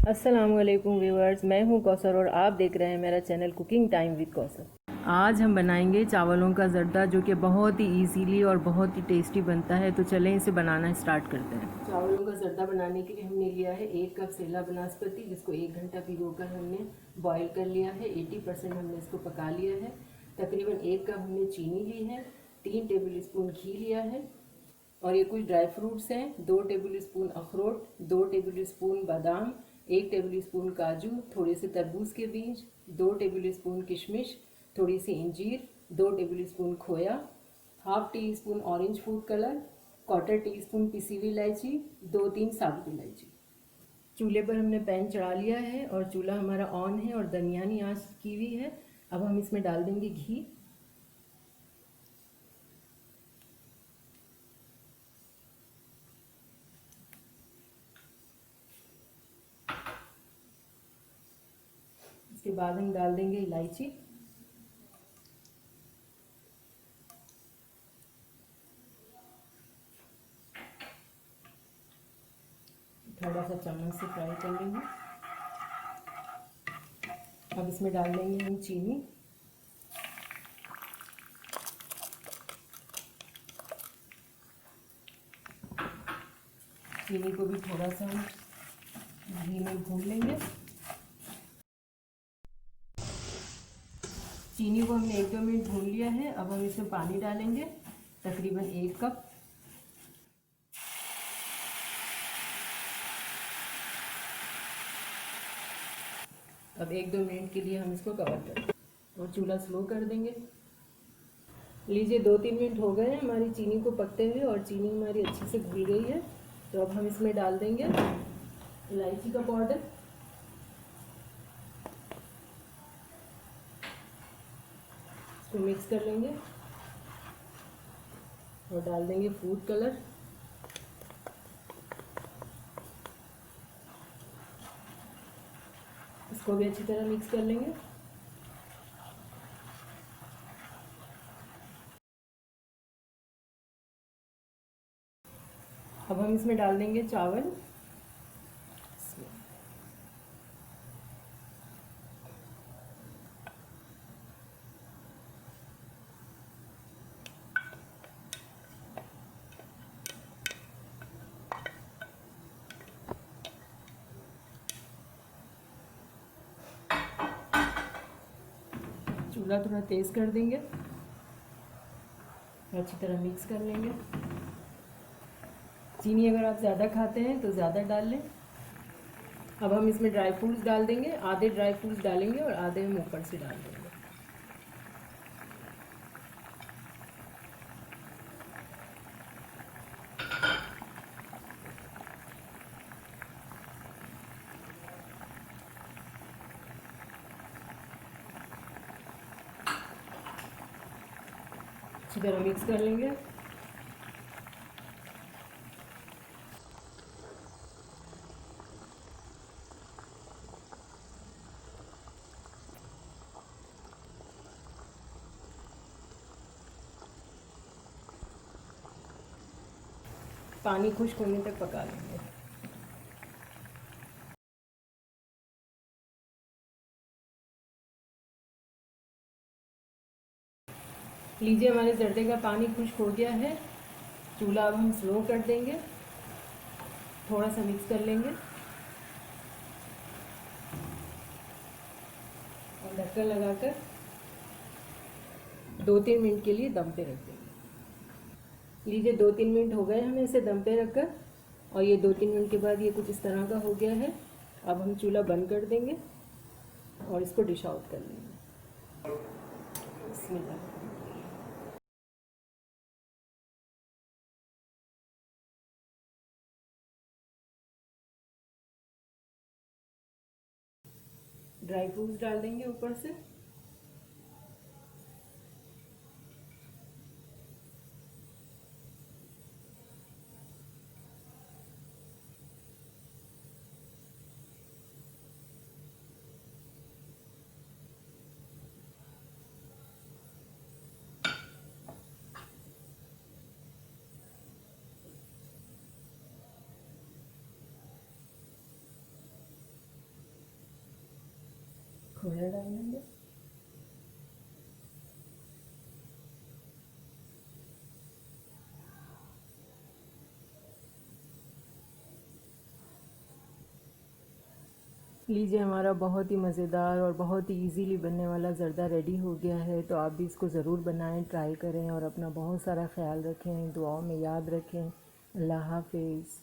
अस्सलाम वालेकुम व्यूअर्स, मैं हूं कौसर और आप देख रहे हैं मेरा channel cooking time with Kausar. आज हम बनाएंगे चावलों का ज़र्दा, जो कि बहुत ही इजीली और बहुत ही टेस्टी बनता है। तो चलें इसे बनाना स्टार्ट करते हैं। चावलों का ज़र्दा बनाने के लिए हमने लिया है 1 कप सेला बनास्पति, जिसको 1 घंटा भिगोकर हमने बॉईल कर लिया है। 80% हमने इसको पका लिया है। तकरीबन 1 कप हमने चीनी ली है। 3 टेबल स्पून घी लिया है। और ये कुछ ड्राई फ्रूट्स हैं। 2 टेबल स्पून अखरोट, 2 टेबल स्पून बादाम, 1 टेबल स्पून काजू, थोड़े से तरबूज के बीज, 2 टेबल स्पून किशमिश, थोड़ी सी इंजीर, 2 टेबल स्पून खोया, half tea spoon orange food colour, 1/4 teaspoon पिसी हुई इलायची, 2-3 साबुत इलायची। चूल्हे पर हमने पैन चढ़ा लिया है और चूल्हा हमारा ऑन है और दरमियानी आंच की हुई है। अब हम इसमें डाल देंगे घी। इसके बाद हम डाल देंगे इलायची, थोड़ा सा चम्मच से फ्राई कर लेंगे। अब इसमें डाल देंगे हम चीनी, चीनी को भी थोड़ा सा घी में भून लेंगे। चीनी को हमने 1-2 मिनट भून लिया है। अब हम इसमें पानी डालेंगे, तकरीबन 1 कप। अब 1-2 मिनट के लिए हम इसको कवर करें और चूल्हा स्लो कर देंगे। लीजिए 2-3 मिनट हो गए हैं हमारी चीनी को पकते हुए और चीनी हमारी अच्छे से घुल गई है। तो अब हम इसमें डाल देंगे इलायची का पाउडर, इसको मिक्स कर लेंगे और डाल देंगे फूड कलर, इसको भी अच्छी तरह मिक्स कर लेंगे। अब हम इसमें डाल देंगे चावल, चूल्हा थोड़ा तेज़ कर देंगे, अच्छी तरह मिक्स कर लेंगे। चीनी अगर आप ज़्यादा खाते हैं तो ज़्यादा डाल लें। अब हम इसमें ड्राई फ्रूट्स डाल देंगे, आधे ड्राई फ्रूट्स डालेंगे और आधे हम ऊपर से डाल देंगे। अच्छी तरह मिक्स कर लेंगे। पानी खुश्क होने तक पका लेंगे। लीजिए हमारे जर्दे का पानी खुश्क हो गया है। चूल्हा अब हम स्लो कर देंगे, थोड़ा सा मिक्स कर लेंगे और ढक्कन लगाकर 2-3 मिनट के लिए दम पे रख देंगे। लीजिए 2-3 मिनट हो गए हमें इसे दम पे रखकर और ये 2-3 मिनट के बाद ये कुछ इस तरह का हो गया है। अब हम चूल्हा बंद कर देंगे और इसको डिश आउट कर लेंगे। बिस्मिल्लाह। ड्राई फ्रूट्स डाल देंगे ऊपर से, खोया डाल देंगे। लीजिए, हमारा बहुत ही मज़ेदार और बहुत ही इजीली बनने वाला ज़र्दा रेडी हो गया है। तो आप भी इसको ज़रूर बनाएं, ट्राई करें और अपना बहुत सारा ख्याल रखें, दुआओं में याद रखें। अल्लाह हाफ़िज़।